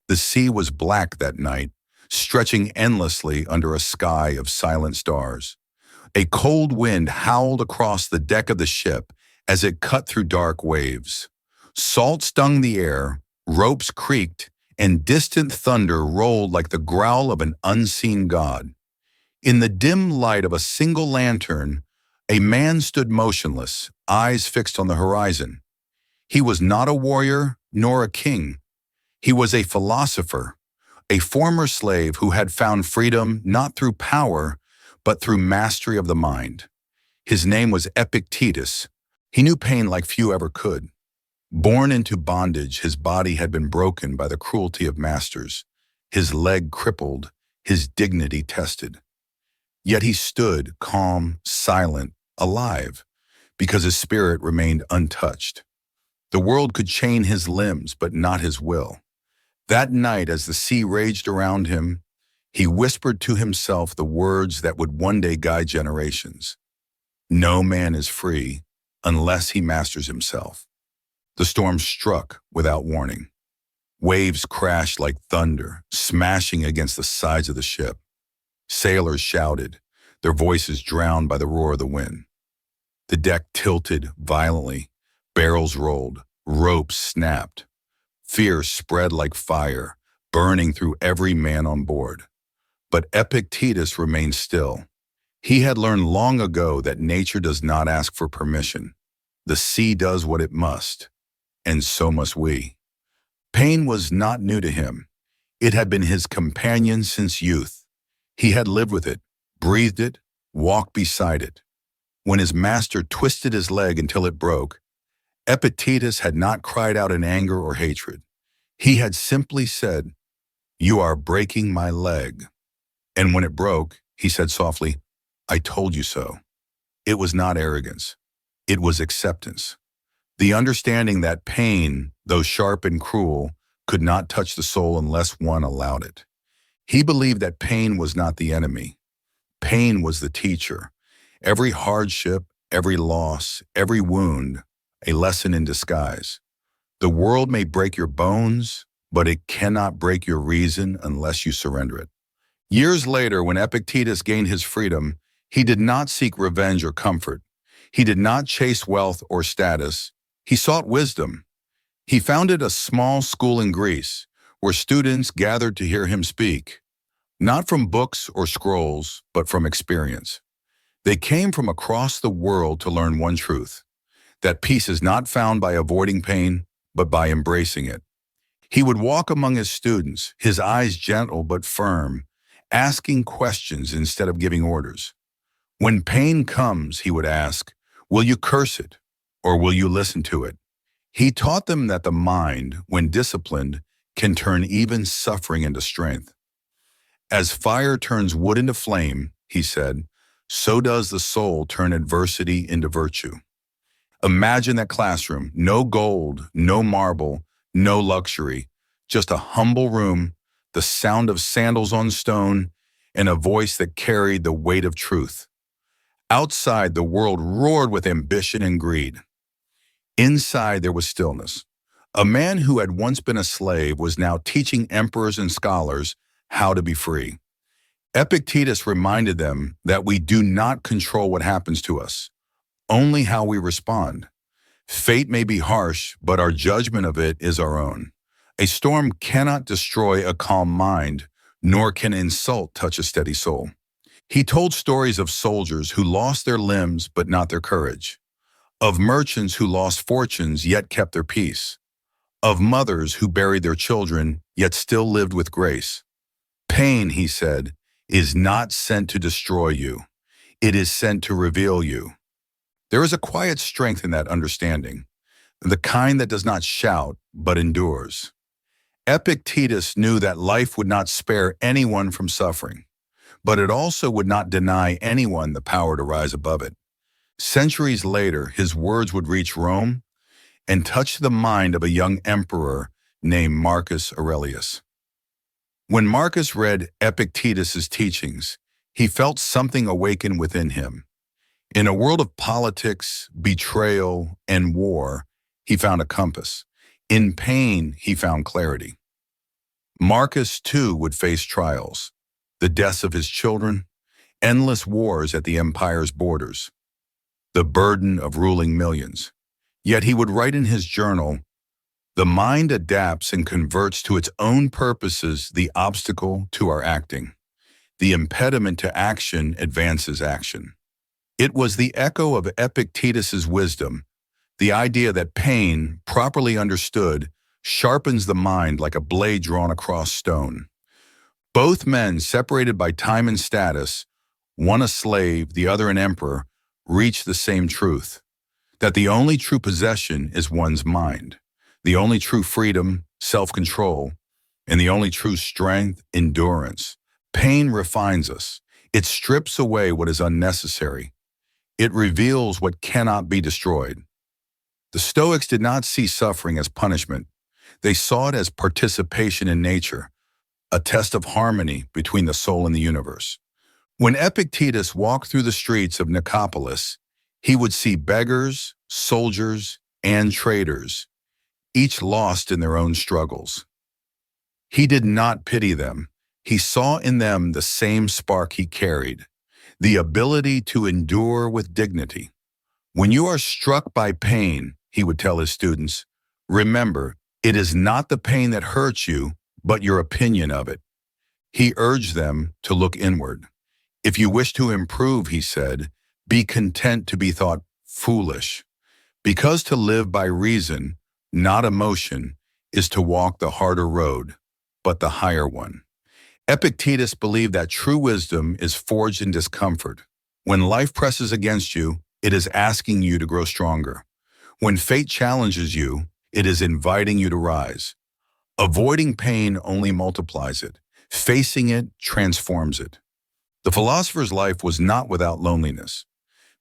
The sea was black that night, stretching endlessly under a sky of silent stars. A cold wind howled across the deck of the ship as it cut through dark waves. Salt stung the air, ropes creaked, and distant thunder rolled like the growl of an unseen god. In the dim light of a single lantern, a man stood motionless, eyes fixed on the horizon. He was not a warrior nor a king. He was a philosopher, a former slave who had found freedom not through power, but through mastery of the mind. His name was Epictetus. He knew pain like few ever could. Born into bondage, his body had been broken by the cruelty of masters, his leg crippled, his dignity tested. Yet he stood, calm, silent, alive, because his spirit remained untouched. The world could chain his limbs, but not his will. That night, as the sea raged around him, he whispered to himself the words that would one day guide generations. No man is free unless he masters himself. The storm struck without warning. Waves crashed like thunder, smashing against the sides of the ship. Sailors shouted, their voices drowned by the roar of the wind. The deck tilted violently, barrels rolled, ropes snapped. Fear spread like fire, burning through every man on board. But Epictetus remained still. He had learned long ago that nature does not ask for permission. The sea does what it must, and so must we. Pain was not new to him. It had been his companion since youth. He had lived with it, breathed it, walked beside it. When his master twisted his leg until it broke, Epictetus had not cried out in anger or hatred. He had simply said, "You are breaking my leg." And when it broke, he said softly, "I told you so." It was not arrogance. It was acceptance. The understanding that pain, though sharp and cruel, could not touch the soul unless one allowed it. He believed that pain was not the enemy. Pain was the teacher. Every hardship, every loss, every wound, a lesson in disguise. The world may break your bones, but it cannot break your reason unless you surrender it. Years later, when Epictetus gained his freedom, he did not seek revenge or comfort. He did not chase wealth or status. He sought wisdom. He founded a small school in Greece where students gathered to hear him speak, not from books or scrolls, but from experience. They came from across the world to learn one truth, that peace is not found by avoiding pain, but by embracing it. He would walk among his students, his eyes gentle but firm, asking questions instead of giving orders. When pain comes, he would ask, will you curse it, or will you listen to it? He taught them that the mind, when disciplined, can turn even suffering into strength. As fire turns wood into flame, he said, so does the soul turn adversity into virtue. Imagine that classroom, no gold, no marble, no luxury, just a humble room, the sound of sandals on stone, and a voice that carried the weight of truth. Outside, the world roared with ambition and greed. Inside, there was stillness. A man who had once been a slave was now teaching emperors and scholars how to be free. Epictetus reminded them that we do not control what happens to us, only how we respond. Fate may be harsh, but our judgment of it is our own. A storm cannot destroy a calm mind, nor can insult touch a steady soul. He told stories of soldiers who lost their limbs but not their courage, of merchants who lost fortunes yet kept their peace, of mothers who buried their children yet still lived with grace. Pain, he said, is not sent to destroy you. It is sent to reveal you. There is a quiet strength in that understanding, the kind that does not shout but endures. Epictetus knew that life would not spare anyone from suffering, but it also would not deny anyone the power to rise above it. Centuries later, his words would reach Rome and touch the mind of a young emperor named Marcus Aurelius. When Marcus read Epictetus's teachings, he felt something awaken within him. In a world of politics, betrayal, and war, he found a compass. In pain, he found clarity. Marcus, too, would face trials, the deaths of his children, endless wars at the empire's borders, the burden of ruling millions. Yet he would write in his journal, "The mind adapts and converts to its own purposes the obstacle to our acting. The impediment to action advances action." It was the echo of Epictetus's wisdom, the idea that pain, properly understood, sharpens the mind like a blade drawn across stone. Both men, separated by time and status, one a slave, the other an emperor, reached the same truth, that the only true possession is one's mind, the only true freedom, self-control, and the only true strength, endurance. Pain refines us. It strips away what is unnecessary. It reveals what cannot be destroyed. The Stoics did not see suffering as punishment. They saw it as participation in nature, a test of harmony between the soul and the universe. When Epictetus walked through the streets of Nicopolis, he would see beggars, soldiers, and traders, each lost in their own struggles. He did not pity them. He saw in them the same spark he carried, the ability to endure with dignity. When you are struck by pain, he would tell his students, remember, it is not the pain that hurts you, but your opinion of it. He urged them to look inward. If you wish to improve, he said, be content to be thought foolish, because to live by reason, not emotion, is to walk the harder road, but the higher one. Epictetus believed that true wisdom is forged in discomfort. When life presses against you, it is asking you to grow stronger. When fate challenges you, it is inviting you to rise. Avoiding pain only multiplies it. Facing it transforms it. The philosopher's life was not without loneliness.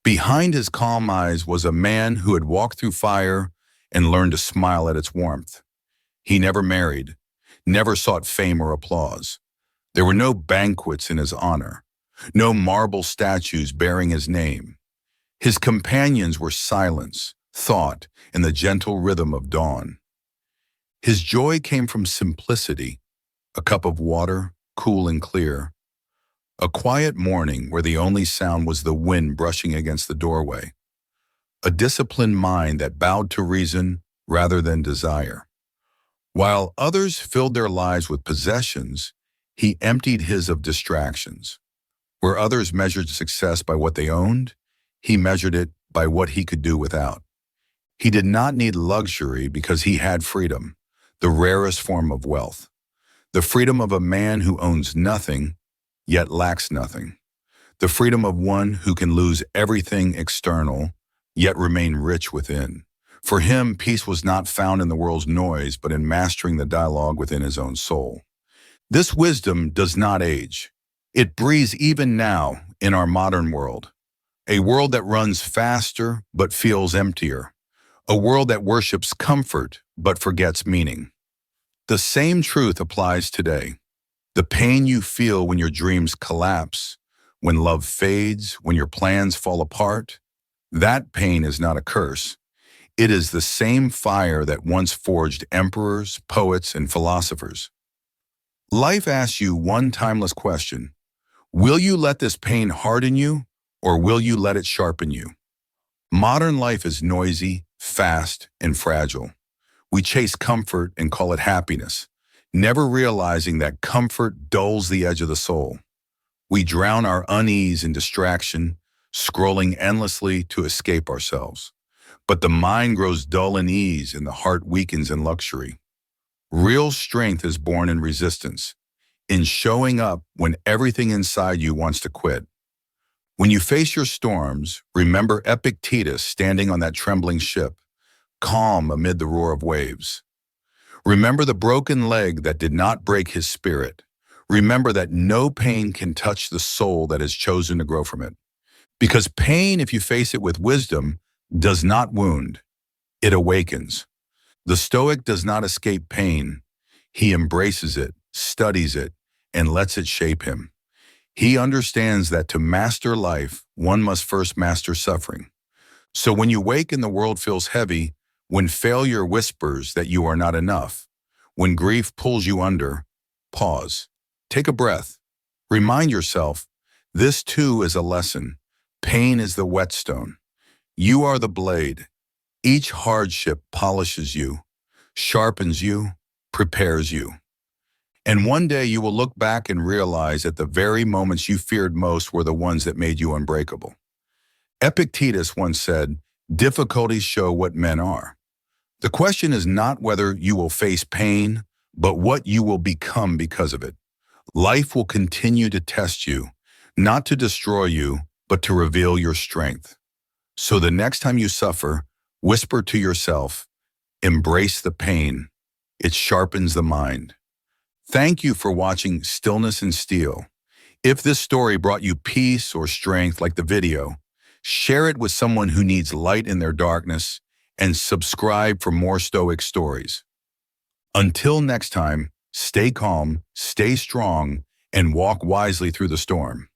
Behind his calm eyes was a man who had walked through fire and learned to smile at its warmth. He never married, never sought fame or applause. There were no banquets in his honor, no marble statues bearing his name. His companions were silence, thought, and the gentle rhythm of dawn. His joy came from simplicity, a cup of water, cool and clear, a quiet morning where the only sound was the wind brushing against the doorway, a disciplined mind that bowed to reason rather than desire. While others filled their lives with possessions, he emptied his of distractions. Where others measured success by what they owned, he measured it by what he could do without. He did not need luxury because he had freedom, the rarest form of wealth. The freedom of a man who owns nothing, yet lacks nothing. The freedom of one who can lose everything external, yet remain rich within. For him, peace was not found in the world's noise, but in mastering the dialogue within his own soul. This wisdom does not age. It breathes even now in our modern world, a world that runs faster but feels emptier, a world that worships comfort but forgets meaning. The same truth applies today. The pain you feel when your dreams collapse, when love fades, when your plans fall apart, that pain is not a curse. It is the same fire that once forged emperors, poets, and philosophers. Life asks you one timeless question. Will you let this pain harden you, or will you let it sharpen you? Modern life is noisy, fast, and fragile. We chase comfort and call it happiness, never realizing that comfort dulls the edge of the soul. We drown our unease in distraction, scrolling endlessly to escape ourselves. But the mind grows dull in ease and the heart weakens in luxury. Real strength is born in resistance, in showing up when everything inside you wants to quit. When you face your storms, remember Epictetus standing on that trembling ship, calm amid the roar of waves. Remember the broken leg that did not break his spirit. Remember that no pain can touch the soul that has chosen to grow from it. Because pain, if you face it with wisdom, does not wound, it awakens. The Stoic does not escape pain. He embraces it, studies it, and lets it shape him. He understands that to master life, one must first master suffering. So when you wake and the world feels heavy, when failure whispers that you are not enough, when grief pulls you under, pause. Take a breath. Remind yourself, this too is a lesson. Pain is the whetstone. You are the blade. Each hardship polishes you, sharpens you, prepares you. And one day you will look back and realize that the very moments you feared most were the ones that made you unbreakable. Epictetus once said, "Difficulties show what men are." The question is not whether you will face pain, but what you will become because of it. Life will continue to test you, not to destroy you, but to reveal your strength. So the next time you suffer, whisper to yourself, embrace the pain. It sharpens the mind. Thank you for watching Stillness and Steel. If this story brought you peace or strength like the video, share it with someone who needs light in their darkness, and subscribe for more Stoic stories. Until next time, stay calm, stay strong, and walk wisely through the storm.